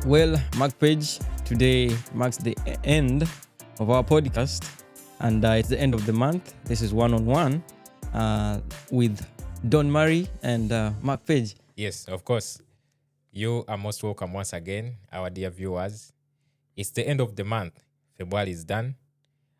Well, Mark Page, today marks the end of our podcast, and it's the end of the month. This is one on one with Don Murray and Mark Page. Yes, of course. You are most welcome once again, our dear viewers. It's the end of the month. February is done,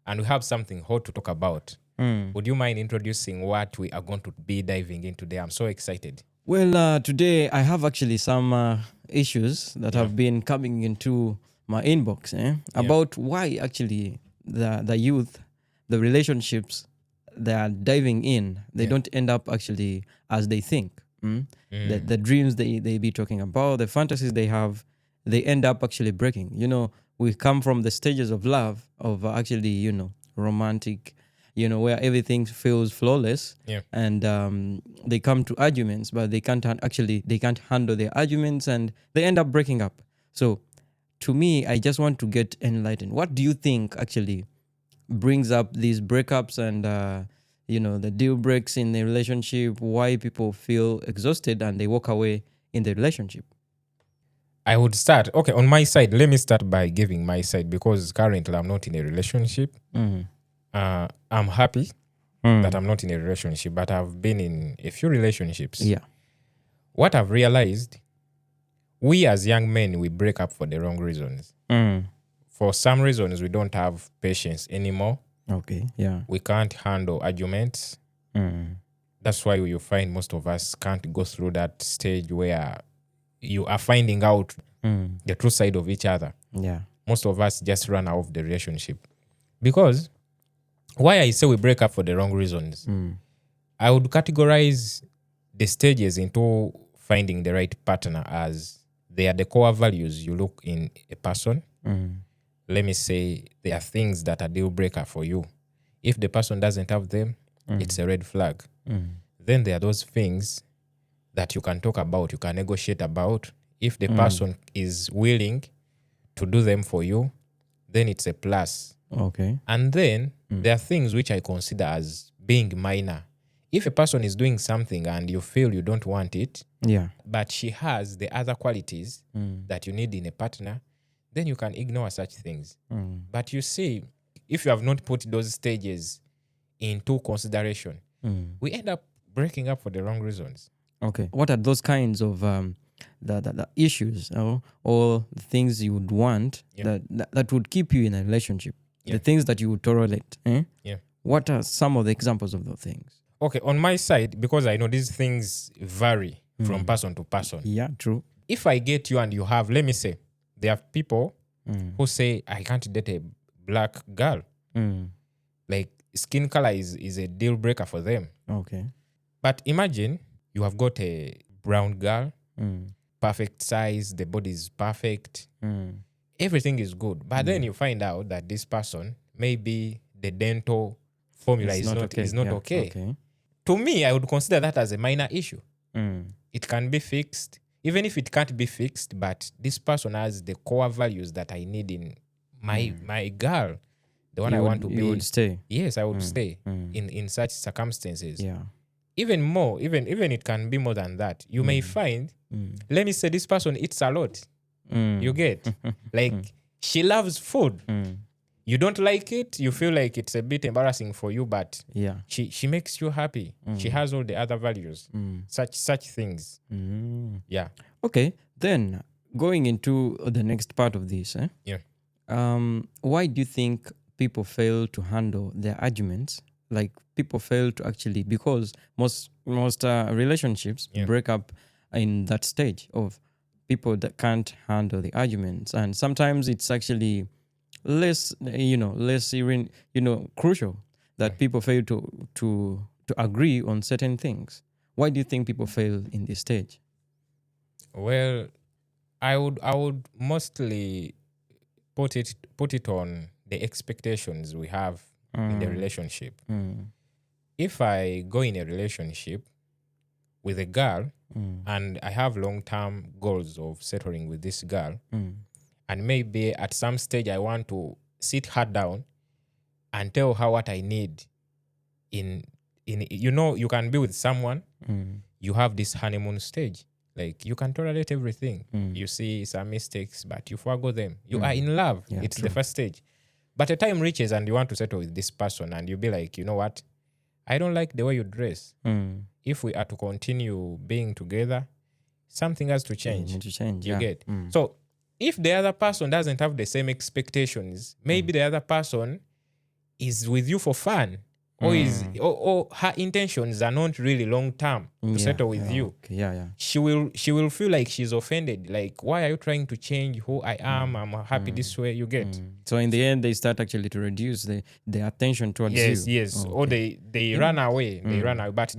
and we have something hot to talk about. Would you mind introducing what we are going to be diving in today? I'm so excited. Well, today I have actually some issues that have been coming into my inbox about why actually the youth, the relationships they are diving in, they don't end up actually as they think. The dreams they be talking about, the fantasies they have, they end up actually breaking. You know, we come from the stages of love, of actually, romantic, where everything feels flawless, and they come to arguments, but they can't handle their arguments, and they end up breaking up. So to me, I just want to get enlightened. What do you think actually brings up these breakups and the deal breaks in the relationship? Why people feel exhausted and they walk away in the relationship? I would start. Okay, on my side, let me start by giving my side because currently I'm not in a relationship. I'm happy that I'm not in a relationship, but I've been in a few relationships. Yeah. What I've realized, we as young men, we break up for the wrong reasons. For some reasons, we don't have patience anymore. Okay, yeah. We can't handle arguments. That's why you find most of us can't go through that stage where you are finding out the true side of each other. Yeah. Most of us just run out of the relationship. Because why I say we break up for the wrong reasons, I would categorize the stages into finding the right partner as they are the core values you look in a person. Let me say there are things that are deal breaker for you. If the person doesn't have them, it's a red flag. Then there are those things that you can talk about, you can negotiate about. If the person is willing to do them for you, then it's a plus. Okay. And then there are things which I consider as being minor. If a person is doing something and you feel you don't want it, but she has the other qualities that you need in a partner, then you can ignore such things. But you see, if you have not put those stages into consideration, we end up breaking up for the wrong reasons. Okay. What are those kinds of the issues or the things you would want that would keep you in a relationship? The things that you would tolerate. What are some of the examples of those things? Okay, on my side, because I know these things vary from person to person. Yeah, true. If I get you and you have, let me say, there are people who say, I can't date a black girl. Like skin color is a deal breaker for them. Okay. But imagine you have got a brown girl, perfect size, the body is perfect. Everything is good. But then you find out that this person, maybe the dental formula is not okay. To me, I would consider that as a minor issue. It can be fixed. Even if it can't be fixed, but this person has the core values that I need in my girl, the one I want to be. You would stay. Yes, I would stay in such circumstances. Yeah. Even more, even it can be more than that. You may find, let me say this person eats a lot. You get? Like, she loves food. You don't like it, you feel like it's a bit embarrassing for you, but she makes you happy. She has all the other values. Such things. Yeah. Okay. Then going into the next part of this, why do you think people fail to handle their arguments? Like people fail to actually, because most relationships break up in that stage of people that can't handle the arguments, and sometimes it's actually less even crucial that people fail to agree on certain things. Why do you think people fail in this stage? Well, I would mostly put it on the expectations we have in the relationship. If I go in a relationship with a girl and I have long-term goals of settling with this girl, and maybe at some stage I want to sit her down and tell her what I need in you can be with someone, you have this honeymoon stage. Like you can tolerate everything. You see some mistakes, but you forgo them. You are in love. Yeah, It's true. the first stage. But a time reaches and you want to settle with this person and you be like, you know what? I don't like the way you dress. If we are to continue being together, something has to change. Need to change. You Yeah. get? So if the other person doesn't have the same expectations, maybe the other person is with you for fun, or or her intentions are not really long term to settle with you. Okay. Yeah. She will feel like she's offended. Like, why are you trying to change who I am? I'm happy this way. You get? So in the end, they start actually to reduce the attention towards Yes, you. yes. Or they run away. They run away. But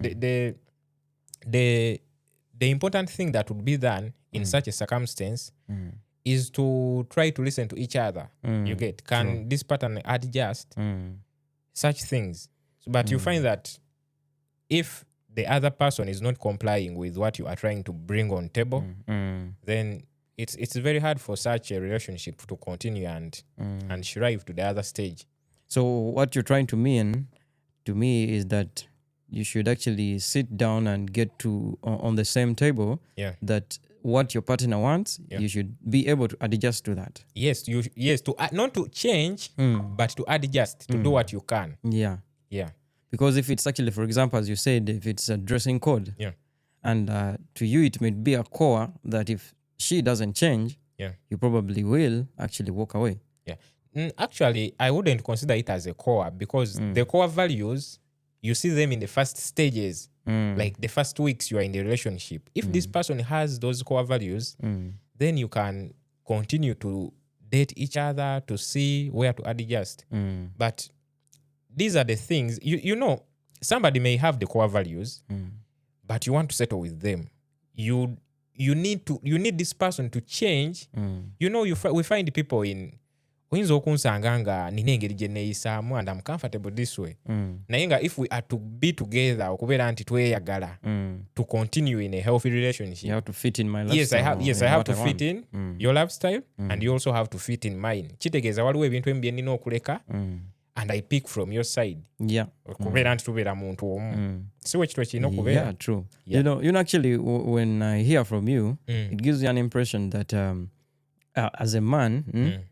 the important thing that would be done in such a circumstance is to try to listen to each other. You get? Can this pattern adjust? Such things. But you find that if the other person is not complying with what you are trying to bring on table, then it's very hard for such a relationship to continue and strive to the other stage. So what you're trying to mean to me is that you should actually sit down and get to on the same table. Yeah. That what your partner wants, you should be able to adjust to that. Yes, to not to change, but to adjust, to do what you can. Yeah. Yeah. Because if it's actually, for example, as you said, if it's a dressing code, and to you it may be a core that if she doesn't change, you probably will actually walk away. Yeah. Actually, I wouldn't consider it as a core because the core values, you see them in the first stages, like the first weeks you are in the relationship. If this person has those core values, then you can continue to date each other to see where to adjust. But these are the things, you know, somebody may have the core values, but you want to settle with them. You need this person to change. You know, we find people in oyinza okunsanga nga nina engeri gye neeyisaamu and I'm comfortable this way. Naye nga if we are to be together okubeera nti tweyagala to continue in a healthy relationship, You have to fit in my lifestyle. Yes, I have to fit in your lifestyle and you also have to fit in mine. Kitegeeza waliwo ebintu ebimu bye nnina okuleka and I pick from your side. Yeah. Okubeera nti tubeera muntu omu. Si we kitwe kirina okubeera. Yeah, true. You know actually when I hear from you, it gives you an impression that as a man,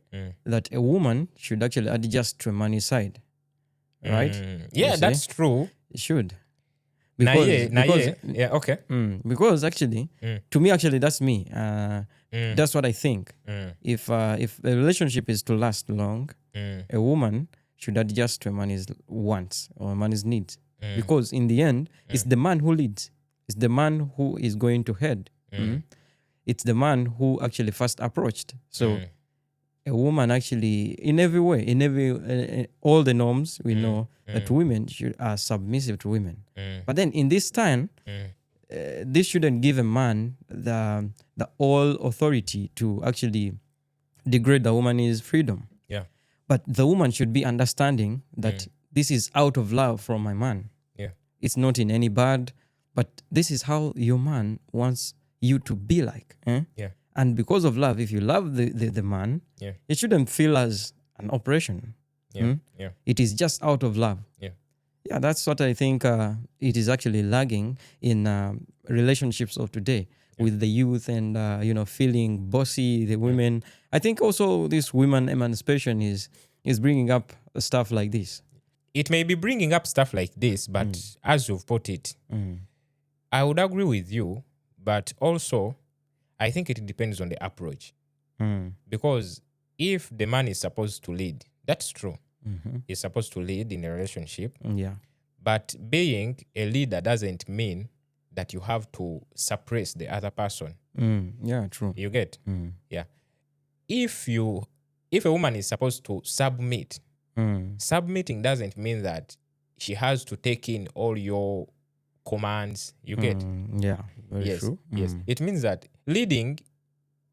that a woman should actually adjust to a man's side, right? Yeah, that's true. It should. Yeah, okay. Because actually, to me, actually, that's me. That's what I think. If a relationship is to last long, a woman should adjust to a man's wants or a man's needs. Because in the end, it's the man who leads. It's the man who is going to head. It's the man who actually first approached. So a woman actually, in every way, in every all the norms, we know that women are submissive to women. But then in this time, this shouldn't give a man the all authority to actually degrade the woman's freedom. Yeah. But the woman should be understanding that this is out of love from my man. Yeah. It's not in any bad, but this is how your man wants you to be like. Yeah. And because of love, if you love the man, it shouldn't feel as an oppression. Yeah. It is just out of love. Yeah, that's what I think it is actually lagging in relationships of today with the youth and, feeling bossy, the women. I think also this women emancipation is bringing up stuff like this. It may be bringing up stuff like this, but as you've put it, I would agree with you, but also I think it depends on the approach. Because if the man is supposed to lead, that's true. He's supposed to lead in a relationship. Yeah. But being a leader doesn't mean that you have to suppress the other person. Yeah, true. You get? Yeah. If a woman is supposed to submit, submitting doesn't mean that she has to take in all your commands. You get? Yeah, very true. Yes. It means that leading,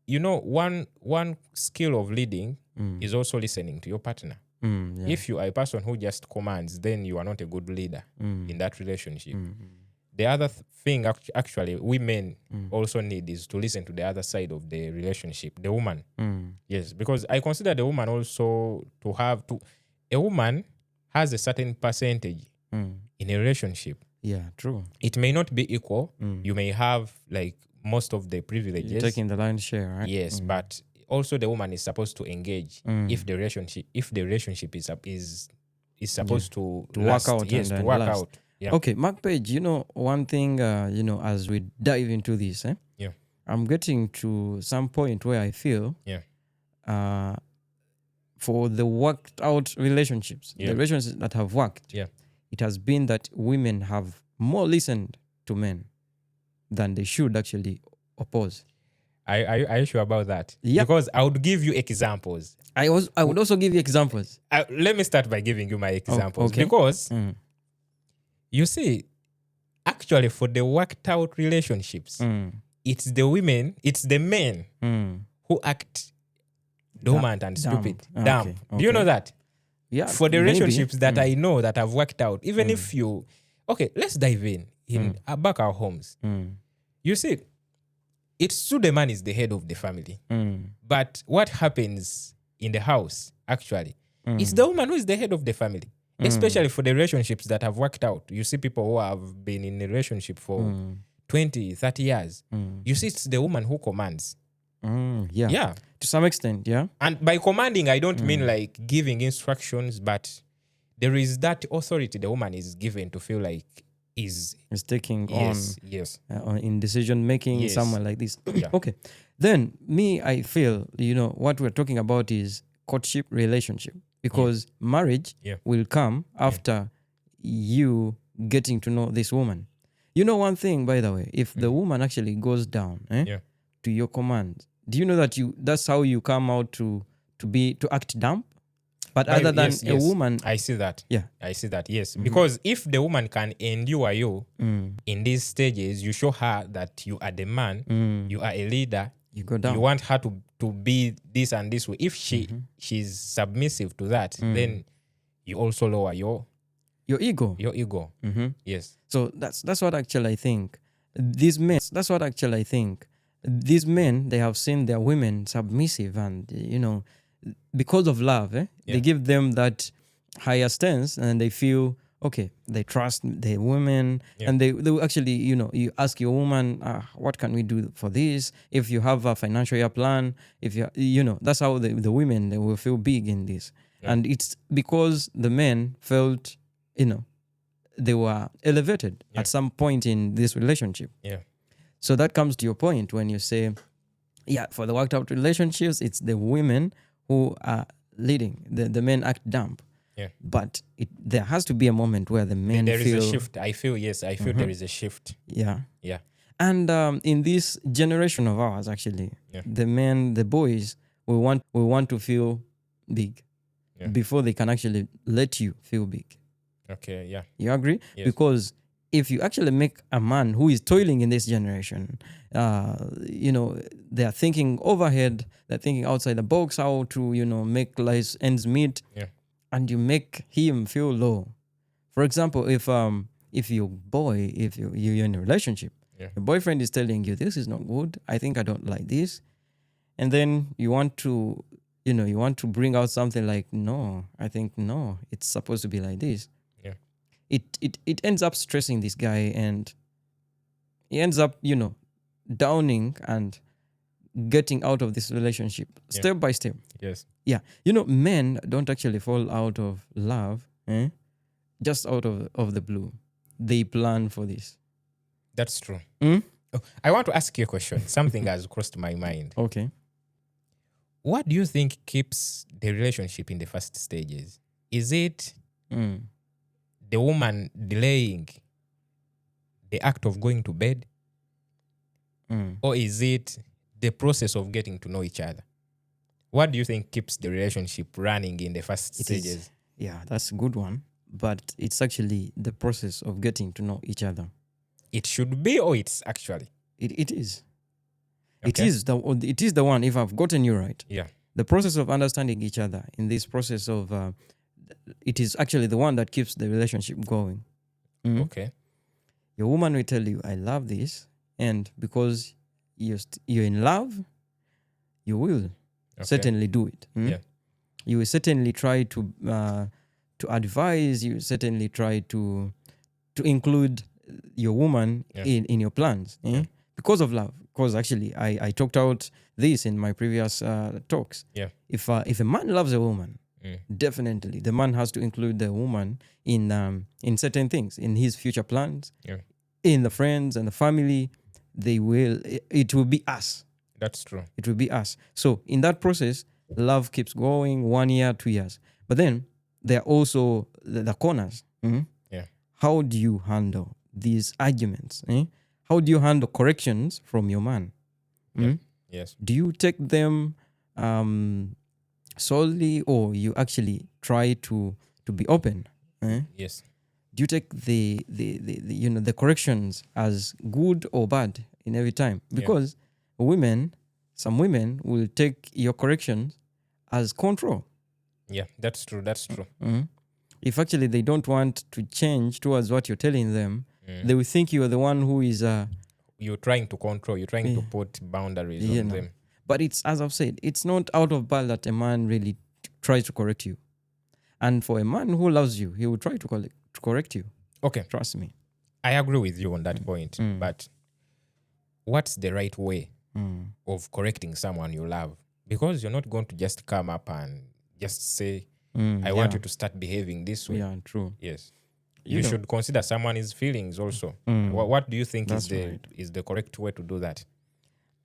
one skill of leading is also listening to your partner. Yeah. If you are a person who just commands, then you are not a good leader in that relationship. The other thing actually women also need is to listen to the other side of the relationship, the woman. Yes, because I consider the woman also a woman has a certain percentage in a relationship. Yeah, true. It may not be equal. You may have like most of the privileges. You're taking the lion's share, right? Yes, but also the woman is supposed to engage if the relationship is supposed to work last. out Yes, and to work last. out. Yeah. Okay, Mark Page, one thing, as we dive into this, Yeah. I'm getting to some point where I feel Yeah. for the worked out relationships, Yeah. the relationships that have worked, Yeah. it has been that women have more listened to men than they should actually oppose. Are you sure about that? Yeah. Because I would give you examples. I would also give you examples. Let me start by giving you my examples. okay. Because you see, actually, for the worked out relationships, it's the men who act dormant and stupid. Dumb. Okay. Do you know that? Yeah. For the maybe. relationships that I know that have worked out, even if you... Okay, let's dive in back our homes. You see, it's true the man is the head of the family. But what happens in the house, actually, it's the woman who is the head of the family. Especially for the relationships that have worked out. You see people who have been in a relationship for 20, 30 years. You see, it's the woman who commands. Yeah. To some extent, yeah. And by commanding, I don't mean like giving instructions, but there is that authority the woman is given to feel like is taking yes. on in decision making somewhere like this. Yeah. Okay. Then I feel, what we're talking about is courtship relationship, because marriage will come after you getting to know this woman. One thing, by the way, if the woman actually goes down to your command, do you know that that's how you come out to act dumb? But other than a woman, I see that. Yeah. I see that, yes. Because if the woman can endure you in these stages, you show her that you are the man, you are a leader, you go down. You want her to be this and this way. If she's submissive to that, then you also lower your ego. Your ego. Yes. So that's what actually I think. These men, they have seen their women submissive, and because of love, they give them that higher stance, and they feel okay. They trust the women, and they actually, you ask your woman, what can we do for this? If you have a financial year plan, if that's how the women, they will feel big in this, and it's because the men felt, they were elevated at some point in this relationship. Yeah. So that comes to your point when you say, for the worked out relationships, it's the women who are leading. The men act dumb. Yeah. But there has to be a moment where the men there feel... is a shift. I feel there is a shift. Yeah. Yeah. And in this generation of ours, actually, the men, the boys, we want to feel big before they can actually let you feel big. Okay, yeah. You agree? Yes. Because if you actually make a man who is toiling in this generation, they are thinking overhead, they're thinking outside the box, how to, make life ends meet, and you make him feel low. For example, if you're in a relationship, your boyfriend is telling you, this is not good, I think I don't like this, and then you want to bring out something like, no, I think no, it's supposed to be like this. It ends up stressing this guy, and he ends up, downing and getting out of this relationship step by step. Yes. Yeah. Men don't actually fall out of love, just out of the blue. They plan for this. That's true. I want to ask you a question. Something has crossed my mind. Okay. What do you think keeps the relationship in the first stages? Is it the woman delaying the act of going to bed? Or is it the process of getting to know each other? What do you think keeps the relationship running in the first stages? That's a good one. But it's actually the process of getting to know each other. It should be, or it's actually? It is. Okay. It is the one, if I've gotten you right. Yeah. The process of understanding each other in this process of... it is actually the one that keeps the relationship going. Okay. Your woman will tell you, I love this. And because you're in love, you will certainly do it. Yeah. You will certainly try to advise. You certainly try to include your woman in your plans because of love. because actually I talked out this in my previous talks. Yeah. If a man loves a woman, definitely the man has to include the woman in certain things, in his future plans, Yeah. in the friends and the family. It will be us. That's true. It will be us. So in that process, love keeps going 1 year, 2 years. But then there are also the corners. Yeah. How do you handle these arguments? How do you handle corrections from your man? Yes. Do you take them solely, or you actually try to be open? Yes. Do you take the corrections as good or bad in every time? Because some women will take your corrections as control. Yeah, that's true. That's true. If actually they don't want to change towards what you're telling them, they will think you are the one who is you're trying to control, you're trying to put boundaries on them. But it's, as I've said, it's not out of bad that a man really tries to correct you. And for a man who loves you, he will try to correct you. Okay. Trust me. I agree with you on that point. But what's the right way of correcting someone you love? Because you're not going to just come up and just say, I want you to start behaving this way. Yeah, true. Yes. You should consider someone's feelings also. What do you think is the correct way to do that?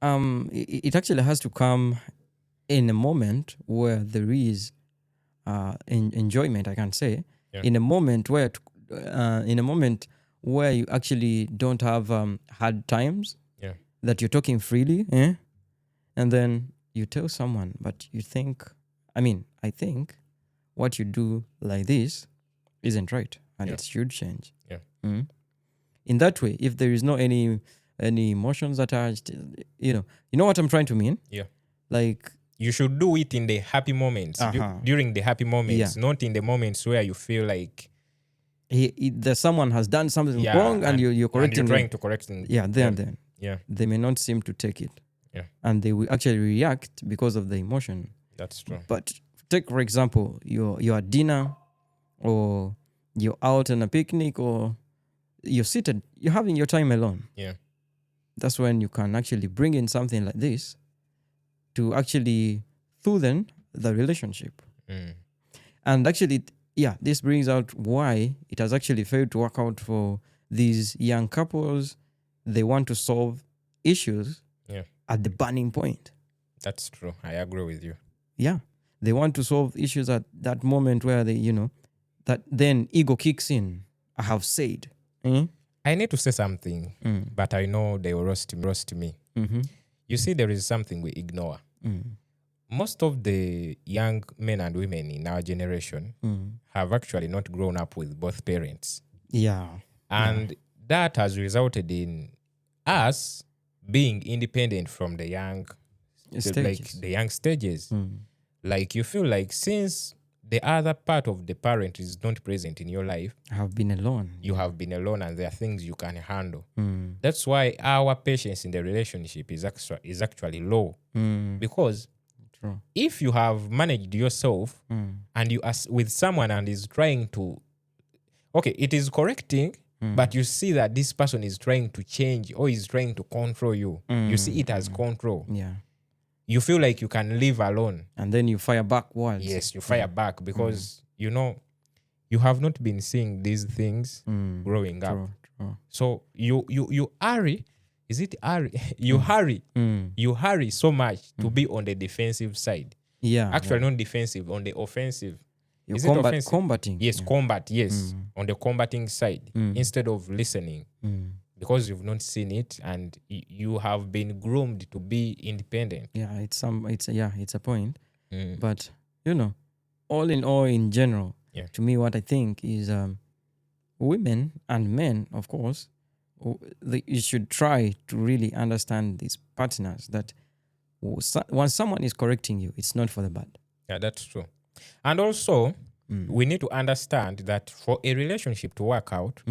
It actually has to come in a moment where there is enjoyment, I can say. Yeah. In a moment where you actually don't have hard times, that you're talking freely, and then you tell someone, but you think, I think what you do like this isn't right, and it should change. Yeah. In that way, if there is no any emotions attached, you know what I'm trying to mean? Yeah. Like, you should do it in the happy moments, during the happy moments, not in the moments where you feel like someone has done something wrong and you're correcting and you're trying to correct them. Then Yeah. they may not seem to take it. Yeah. And they will actually react because of the emotion. That's true. But take, for example, you're at dinner, or you're out on a picnic, or you're seated, you're having your time alone. Yeah. That's when you can actually bring in something like this to actually smoothen the relationship. And actually, this brings out why it has actually failed to work out for these young couples. They want to solve issues at the burning point. That's true. I agree with you. Yeah. They want to solve issues at that moment where they, that then ego kicks in. I have said. I need to say something, but I know they will roast me. You see, there is something we ignore. Most of the young men and women in our generation have actually not grown up with both parents. Yeah. And that has resulted in us being independent from the young stages. Like, you feel like since the other part of the parent is not present in your life, I have been alone. You have been alone, and there are things you can handle. That's why our patience in the relationship is actually low. Because if you have managed yourself and you are with someone and is trying to, it is correcting, but you see that this person is trying to change or is trying to control you. You see it as control. Yeah. You feel like you can live alone. And then you fire backwards. Yes, you fire back because, you have not been seeing these things growing up. True. So you hurry. Is it hurry? You hurry. You hurry so much to be on the defensive side. Yeah. Actually, not defensive, on the offensive. You're combating. Yes, combat. Yes, on the combating side instead of listening, because you've not seen it and you have been groomed to be independent. Yeah, it's a point. But all in all, in general, to me, what I think is women and men, of course, you should try to really understand these partners that once someone is correcting you, it's not for the bad. Yeah, that's true. And also, we need to understand that for a relationship to work out,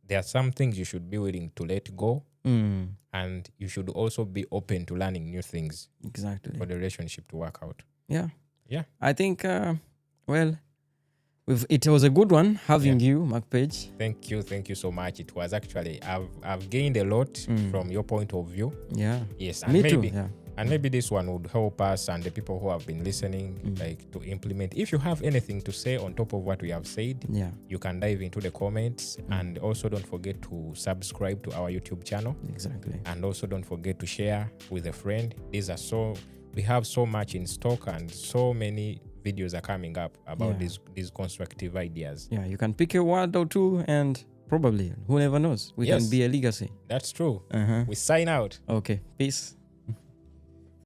there are some things you should be willing to let go, and you should also be open to learning new things. Exactly. For the relationship to work out. Yeah. Yeah. I think, we It was a good one having you, Mark Page. Thank you so much. It was actually I've gained a lot from your point of view. Yeah. Yes, and Me maybe too. Yeah. and maybe this one would help us and the people who have been listening like to implement. If you have anything to say on top of what we have said, you can dive into the comments, and also don't forget to subscribe to our YouTube channel. Exactly. And also don't forget to share with a friend. We have so much in stock, and so many videos are coming up about these constructive ideas. Yeah, you can pick a word or two, and probably, who never knows, we can be a legacy. That's true. We sign out. Okay, peace.